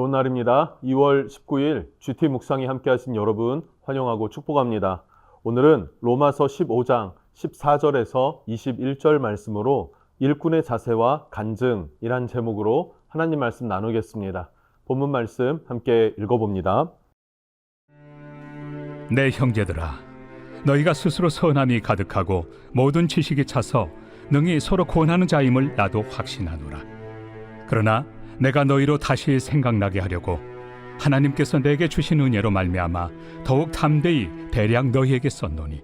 좋은 날입니다. 2월 19일 GT 묵상에 함께 하신 여러분 환영하고 축복합니다. 오늘은 로마서 15장 14절에서 21절 말씀으로 일꾼의 자세와 간증이란 제목으로 하나님 말씀 나누겠습니다. 본문 말씀 함께 읽어봅니다. 내 형제들아, 너희가 스스로 선함이 가득하고 모든 지식이 차서 능히 서로 권하는 자임을 나도 확신하노라. 그러나 내가 너희로 다시 생각나게 하려고 하나님께서 내게 주신 은혜로 말미암아 더욱 담대히 대략 너희에게 썼노니,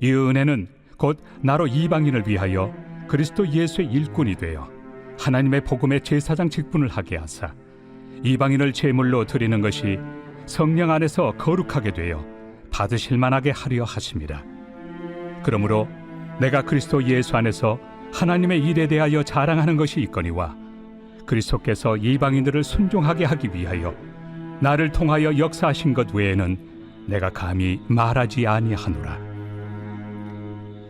이 은혜는 곧 나로 이방인을 위하여 그리스도 예수의 일꾼이 되어 하나님의 복음의 제사장 직분을 하게 하사 이방인을 제물로 드리는 것이 성령 안에서 거룩하게 되어 받으실 만하게 하려 하심이라. 그러므로 내가 그리스도 예수 안에서 하나님의 일에 대하여 자랑하는 것이 있거니와 그리스도께서 이방인들을 순종하게 하기 위하여 나를 통하여 역사하신 것 외에는 내가 감히 말하지 아니하노라.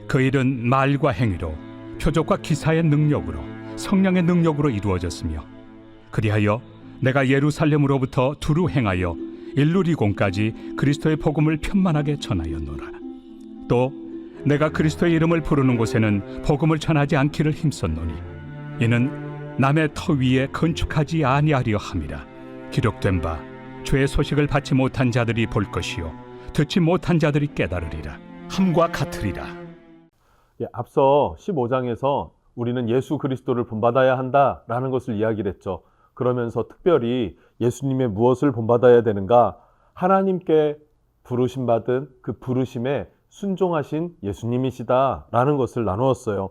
그 일은 말과 행위로, 표적과 기사의 능력으로, 성령의 능력으로 이루어졌으며, 그리하여 내가 예루살렘으로부터 두루 행하여 일루리공까지 그리스도의 복음을 편만하게 전하였노라. 또 내가 그리스도의 이름을 부르는 곳에는 복음을 전하지 않기를 힘썼노니, 이는 남의 터 위에 건축하지 아니하려 함이라. 기록된 바 죄의 소식을 받지 못한 자들이 볼 것이요 듣지 못한 자들이 깨달으리라 함과 같으리라. 앞서 15장에서 우리는 예수 그리스도를 본받아야 한다라는 것을 이야기를 했죠. 그러면서 특별히 예수님의 무엇을 본받아야 되는가? 하나님께 부르심 받은 그 부르심에 순종하신 예수님이시다라는 것을 나누었어요.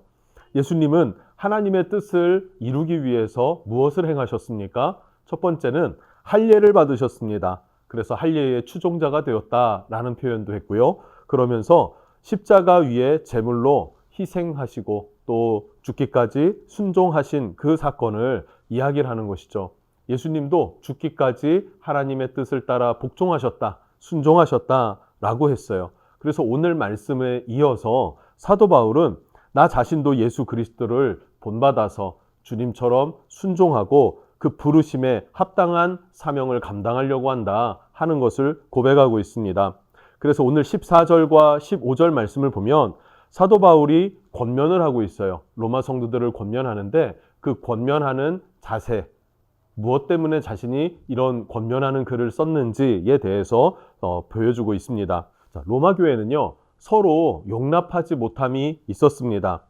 예수님은 하나님의 뜻을 이루기 위해서 무엇을 행하셨습니까? 첫 번째는 할례를 받으셨습니다. 그래서 할례의 추종자가 되었다라는 표현도 했고요. 그러면서 십자가 위에 제물로 희생하시고 또 죽기까지 순종하신 그 사건을 이야기를 하는 것이죠. 예수님도 죽기까지 하나님의 뜻을 따라 복종하셨다, 순종하셨다라고 했어요. 그래서 오늘 말씀에 이어서 사도 바울은 나 자신도 예수 그리스도를 본받아서 주님처럼 순종하고 그 부르심에 합당한 사명을 감당하려고 한다 하는 것을 고백하고 있습니다. 그래서 오늘 14절과 15절 말씀을 보면 사도 바울이 권면을 하고 있어요. 로마 성도들을 권면하는데 그 권면하는 자세, 무엇 때문에 자신이 이런 권면하는 글을 썼는지에 대해서 보여주고 있습니다. 자, 로마 교회는요, 서로 용납하지 못함이 있었습니다.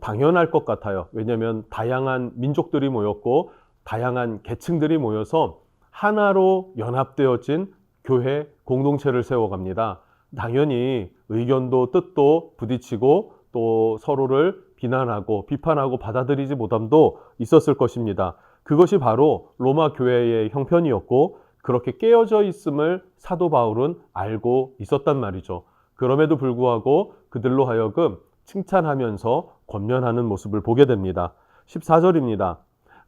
당연할 것 같아요. 왜냐하면 다양한 민족들이 모였고 다양한 계층들이 모여서 하나로 연합되어진 교회 공동체를 세워갑니다. 당연히 의견도 뜻도 부딪히고 또 서로를 비난하고 비판하고 받아들이지 못함도 있었을 것입니다. 그것이 바로 로마 교회의 형편이었고 그렇게 깨어져 있음을 사도 바울은 알고 있었단 말이죠. 그럼에도 불구하고 그들로 하여금 칭찬하면서 권면하는 모습을 보게 됩니다. 14절입니다.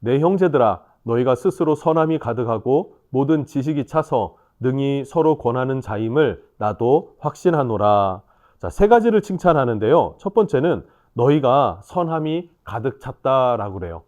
내 형제들아, 너희가 스스로 선함이 가득하고 모든 지식이 차서 능히 서로 권하는 자임을 나도 확신하노라. 자, 세 가지를 칭찬하는데요. 첫 번째는 너희가 선함이 가득 찼다라고 그래요.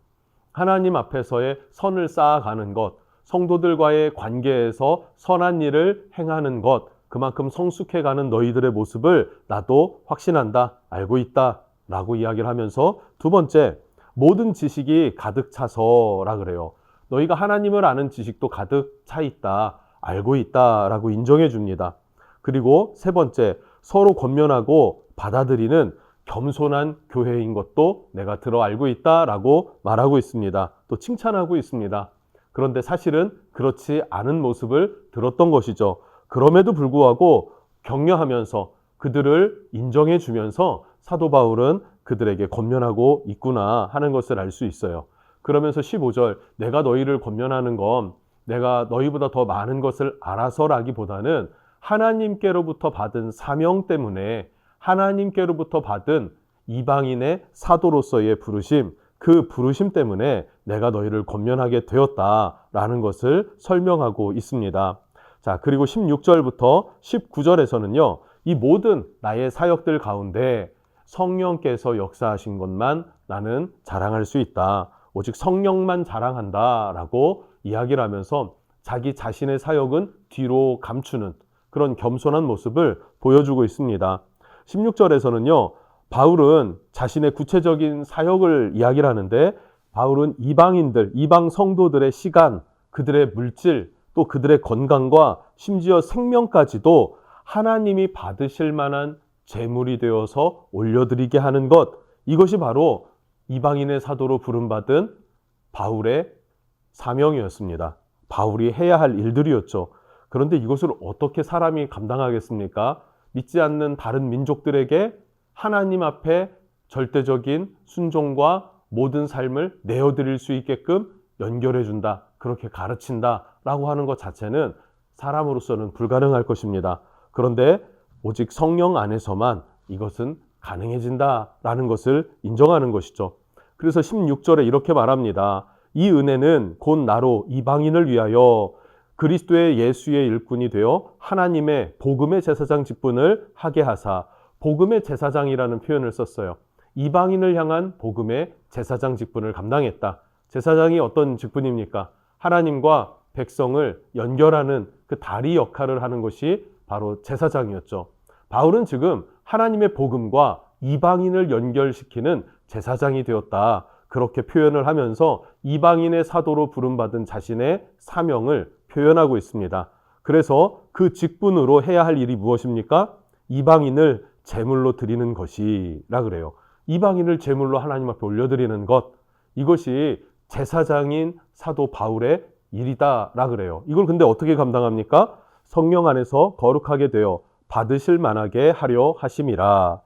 하나님 앞에서의 선을 쌓아가는 것, 성도들과의 관계에서 선한 일을 행하는 것, 그만큼 성숙해가는 너희들의 모습을 나도 확신한다, 알고 있다 라고 이야기를 하면서 두 번째, 모든 지식이 가득 차서라 그래요. 너희가 하나님을 아는 지식도 가득 차 있다, 알고 있다 라고 인정해 줍니다. 그리고 세 번째, 서로 권면하고 받아들이는 겸손한 교회인 것도 내가 들어 알고 있다 라고 말하고 있습니다. 또 칭찬하고 있습니다. 그런데 사실은 그렇지 않은 모습을 들었던 것이죠. 그럼에도 불구하고 격려하면서 그들을 인정해 주면서 사도 바울은 그들에게 권면하고 있구나 하는 것을 알 수 있어요. 그러면서 15절, 내가 너희를 권면하는 건 내가 너희보다 더 많은 것을 알아서라기보다는 하나님께로부터 받은 사명 때문에 하나님께로부터 받은 이방인의 사도로서의 부르심, 그 부르심 때문에 내가 너희를 권면하게 되었다라는 것을 설명하고 있습니다. 자, 그리고 16절부터 19절에서는요, 이 모든 나의 사역들 가운데 성령께서 역사하신 것만 나는 자랑할 수 있다. 오직 성령만 자랑한다라고 이야기를 하면서 자기 자신의 사역은 뒤로 감추는 그런 겸손한 모습을 보여주고 있습니다. 16절에서는요, 바울은 자신의 구체적인 사역을 이야기를 하는데, 바울은 이방인들, 이방 성도들의 시간, 그들의 물질, 또 그들의 건강과 심지어 생명까지도 하나님이 받으실 만한 제물이 되어서 올려드리게 하는 것, 이것이 바로 이방인의 사도로 부름받은 바울의 사명이었습니다. 바울이 해야 할 일들이었죠. 그런데 이것을 어떻게 사람이 감당하겠습니까? 믿지 않는 다른 민족들에게 하나님 앞에 절대적인 순종과 모든 삶을 내어드릴 수 있게끔 연결해준다, 그렇게 가르친다 라고 하는 것 자체는 사람으로서는 불가능할 것입니다. 그런데 오직 성령 안에서만 이것은 가능해진다라는 것을 인정하는 것이죠. 그래서 16절에 이렇게 말합니다. 이 은혜는 곧 나로 이방인을 위하여 그리스도의 예수의 일꾼이 되어 하나님의 복음의 제사장 직분을 하게 하사, 복음의 제사장이라는 표현을 썼어요. 이방인을 향한 복음의 제사장 직분을 감당했다. 제사장이 어떤 직분입니까? 하나님과 백성을 연결하는 그 다리 역할을 하는 것이 바로 제사장이었죠. 바울은 지금 하나님의 복음과 이방인을 연결시키는 제사장이 되었다, 그렇게 표현을 하면서 이방인의 사도로 부름받은 자신의 사명을 표현하고 있습니다. 그래서 그 직분으로 해야 할 일이 무엇입니까? 이방인을 제물로 드리는 것이라 그래요. 이방인을 제물로 하나님 앞에 올려드리는 것, 이것이 제사장인 사도 바울의 일이다라 그래요. 이걸 근데 어떻게 감당합니까? 성령 안에서 거룩하게 되어 받으실 만하게 하려 하심이라.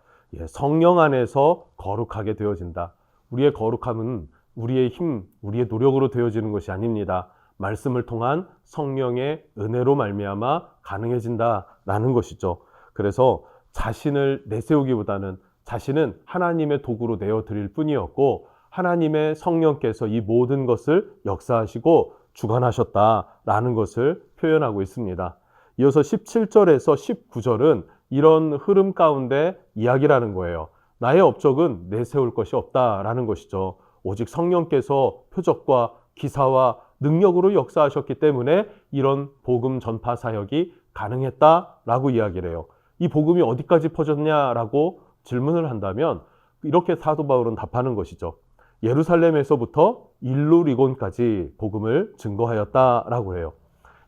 성령 안에서 거룩하게 되어진다. 우리의 거룩함은 우리의 힘, 우리의 노력으로 되어지는 것이 아닙니다. 말씀을 통한 성령의 은혜로 말미암아 가능해진다라는 것이죠. 그래서 자신을 내세우기보다는 자신은 하나님의 도구로 내어드릴 뿐이었고, 하나님의 성령께서 이 모든 것을 역사하시고 주관하셨다라는 것을 표현하고 있습니다. 이어서 17절에서 19절은 이런 흐름 가운데 이야기를 하는 거예요. 나의 업적은 내세울 것이 없다라는 것이죠. 오직 성령께서 표적과 기사와 능력으로 역사하셨기 때문에 이런 복음 전파 사역이 가능했다라고 이야기를 해요. 이 복음이 어디까지 퍼졌냐라고 질문을 한다면 이렇게 사도 바울은 답하는 것이죠. 예루살렘에서부터 일루리곤까지 복음을 증거하였다라고 해요.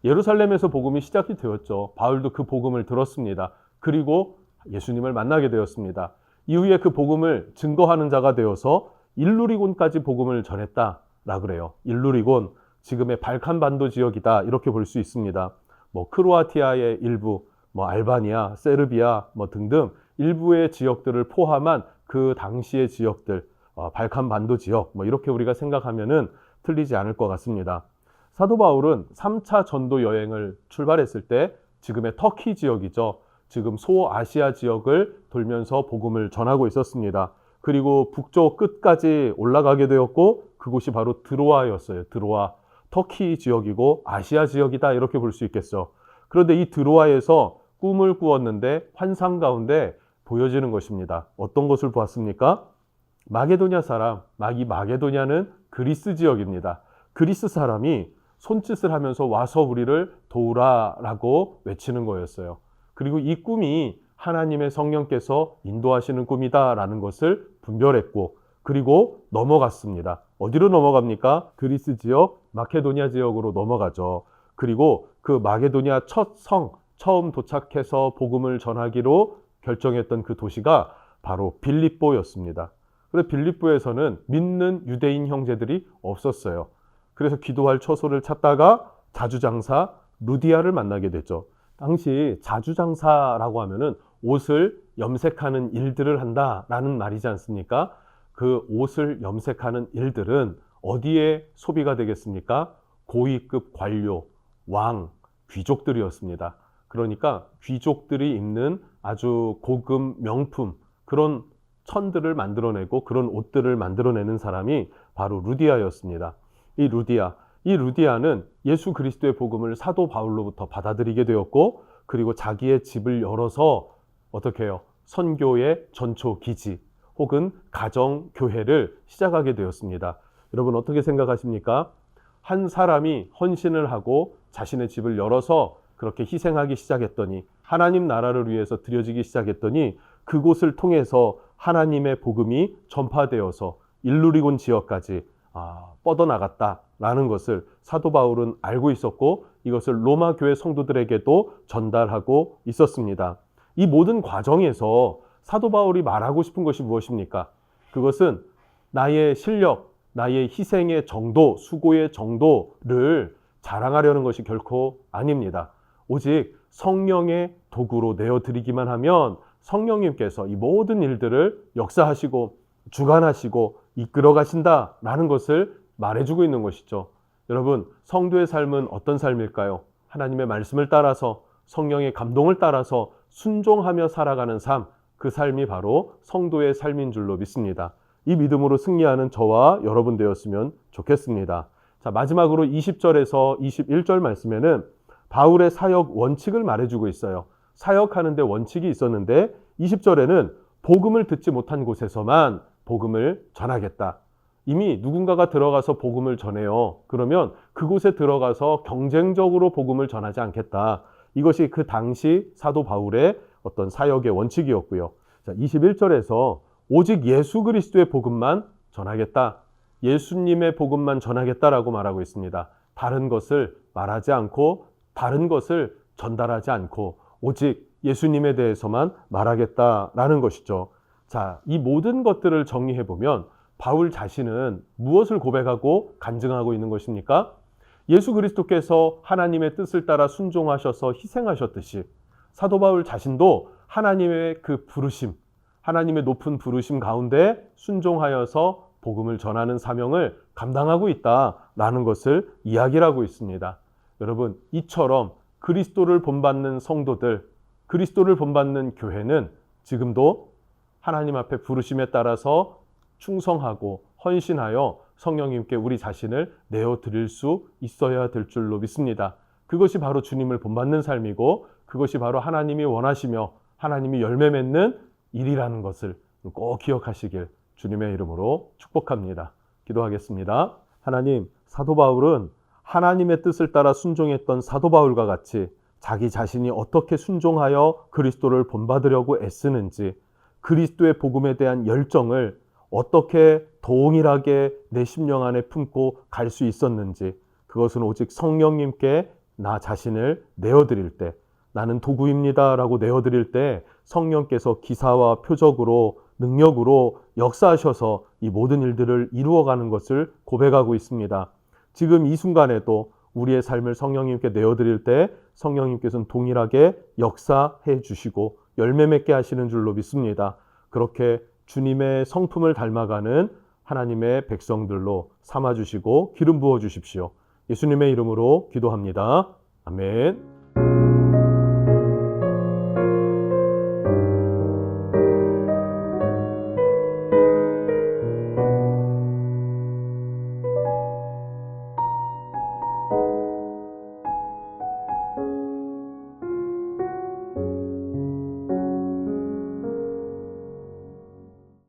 예루살렘에서 복음이 시작이 되었죠. 바울도 그 복음을 들었습니다. 그리고 예수님을 만나게 되었습니다. 이후에 그 복음을 증거하는 자가 되어서 일루리곤까지 복음을 전했다라 그래요. 일루리곤, 지금의 발칸반도 지역이다, 이렇게 볼 수 있습니다. 크로아티아의 일부, 알바니아, 세르비아 등등 일부의 지역들을 포함한 그 당시의 지역들, 발칸반도 지역, 이렇게 우리가 생각하면은 틀리지 않을 것 같습니다. 사도 바울은 3차 전도 여행을 출발했을 때 지금의 터키 지역이죠. 지금 소아시아 지역을 돌면서 복음을 전하고 있었습니다. 그리고 북쪽 끝까지 올라가게 되었고, 그곳이 바로 드로아였어요. 드로아, 터키 지역이고 아시아 지역이다, 이렇게 볼 수 있겠죠. 그런데 이 드로아에서 꿈을 꾸었는데 환상 가운데 보여지는 것입니다. 어떤 것을 보았습니까? 마게도냐 사람, 이 마게도냐는 그리스 지역입니다. 그리스 사람이 손짓을 하면서 와서 우리를 도우라라고 외치는 거였어요. 그리고 이 꿈이 하나님의 성령께서 인도하시는 꿈이다라는 것을 분별했고, 그리고 넘어갔습니다. 어디로 넘어갑니까? 그리스 지역, 마케도냐 지역으로 넘어가죠. 그리고 그 마게도냐 첫 성, 처음 도착해서 복음을 전하기로 결정했던 그 도시가 바로 빌립보였습니다. 그런데 빌립보에서는 믿는 유대인 형제들이 없었어요. 그래서 기도할 처소를 찾다가 자주장사 루디아를 만나게 됐죠. 당시 자주장사라고 하면은 옷을 염색하는 일들을 한다라는 말이지 않습니까? 그 옷을 염색하는 일들은 어디에 소비가 되겠습니까? 고위급 관료, 왕, 귀족들이었습니다. 그러니까 귀족들이 입는 아주 고급 명품, 그런 천들을 만들어내고 그런 옷들을 만들어내는 사람이 바로 루디아였습니다. 이 루디아는 예수 그리스도의 복음을 사도 바울로부터 받아들이게 되었고, 그리고 자기의 집을 열어서 어떻게 해요? 선교의 전초 기지 혹은 가정 교회를 시작하게 되었습니다. 여러분 어떻게 생각하십니까? 한 사람이 헌신을 하고 자신의 집을 열어서 그렇게 희생하기 시작했더니, 하나님 나라를 위해서 드려지기 시작했더니 그곳을 통해서 하나님의 복음이 전파되어서 일루리곤 지역까지 뻗어나갔다라는 것을 사도 바울은 알고 있었고, 이것을 로마 교회 성도들에게도 전달하고 있었습니다. 이 모든 과정에서 사도 바울이 말하고 싶은 것이 무엇입니까? 그것은 나의 실력, 나의 희생의 정도, 수고의 정도를 자랑하려는 것이 결코 아닙니다. 오직 성령의 도구로 내어드리기만 하면 성령님께서 이 모든 일들을 역사하시고 주관하시고 이끌어 가신다라는 것을 말해주고 있는 것이죠. 여러분, 성도의 삶은 어떤 삶일까요? 하나님의 말씀을 따라서, 성령의 감동을 따라서 순종하며 살아가는 삶, 그 삶이 바로 성도의 삶인 줄로 믿습니다. 이 믿음으로 승리하는 저와 여러분 되었으면 좋겠습니다. 자, 마지막으로 20절에서 21절 말씀에는 바울의 사역 원칙을 말해주고 있어요. 사역하는데 원칙이 있었는데 20절에는 복음을 듣지 못한 곳에서만 복음을 전하겠다. 이미 누군가가 들어가서 복음을 전해요. 그러면 그곳에 들어가서 경쟁적으로 복음을 전하지 않겠다. 이것이 그 당시 사도 바울의 어떤 사역의 원칙이었고요. 자, 21절에서 오직 예수 그리스도의 복음만 전하겠다. 예수님의 복음만 전하겠다라고 말하고 있습니다. 다른 것을 말하지 않고 다른 것을 전달하지 않고 오직 예수님에 대해서만 말하겠다라는 것이죠. 자, 이 모든 것들을 정리해 보면 바울 자신은 무엇을 고백하고 간증하고 있는 것입니까? 예수 그리스도께서 하나님의 뜻을 따라 순종하셔서 희생하셨듯이 사도 바울 자신도 하나님의 그 부르심, 하나님의 높은 부르심 가운데 순종하여서 복음을 전하는 사명을 감당하고 있다라는 것을 이야기하고 있습니다. 여러분, 이처럼 그리스도를 본받는 성도들, 그리스도를 본받는 교회는 지금도 하나님 앞에 부르심에 따라서 충성하고 헌신하여 성령님께 우리 자신을 내어드릴 수 있어야 될 줄로 믿습니다. 그것이 바로 주님을 본받는 삶이고 그것이 바로 하나님이 원하시며 하나님이 열매 맺는 일이라는 것을 꼭 기억하시길 주님의 이름으로 축복합니다. 기도하겠습니다. 하나님, 사도 바울은 하나님의 뜻을 따라 순종했던 사도 바울과 같이 자기 자신이 어떻게 순종하여 그리스도를 본받으려고 애쓰는지, 그리스도의 복음에 대한 열정을 어떻게 동일하게 내 심령 안에 품고 갈 수 있었는지, 그것은 오직 성령님께 나 자신을 내어드릴 때, 나는 도구입니다 라고 내어드릴 때 성령께서 기사와 표적으로 능력으로 역사하셔서 이 모든 일들을 이루어가는 것을 고백하고 있습니다. 지금 이 순간에도 우리의 삶을 성령님께 내어드릴 때 성령님께서는 동일하게 역사해 주시고 열매 맺게 하시는 줄로 믿습니다. 그렇게 주님의 성품을 닮아가는 하나님의 백성들로 삼아주시고 기름 부어 주십시오. 예수님의 이름으로 기도합니다. 아멘.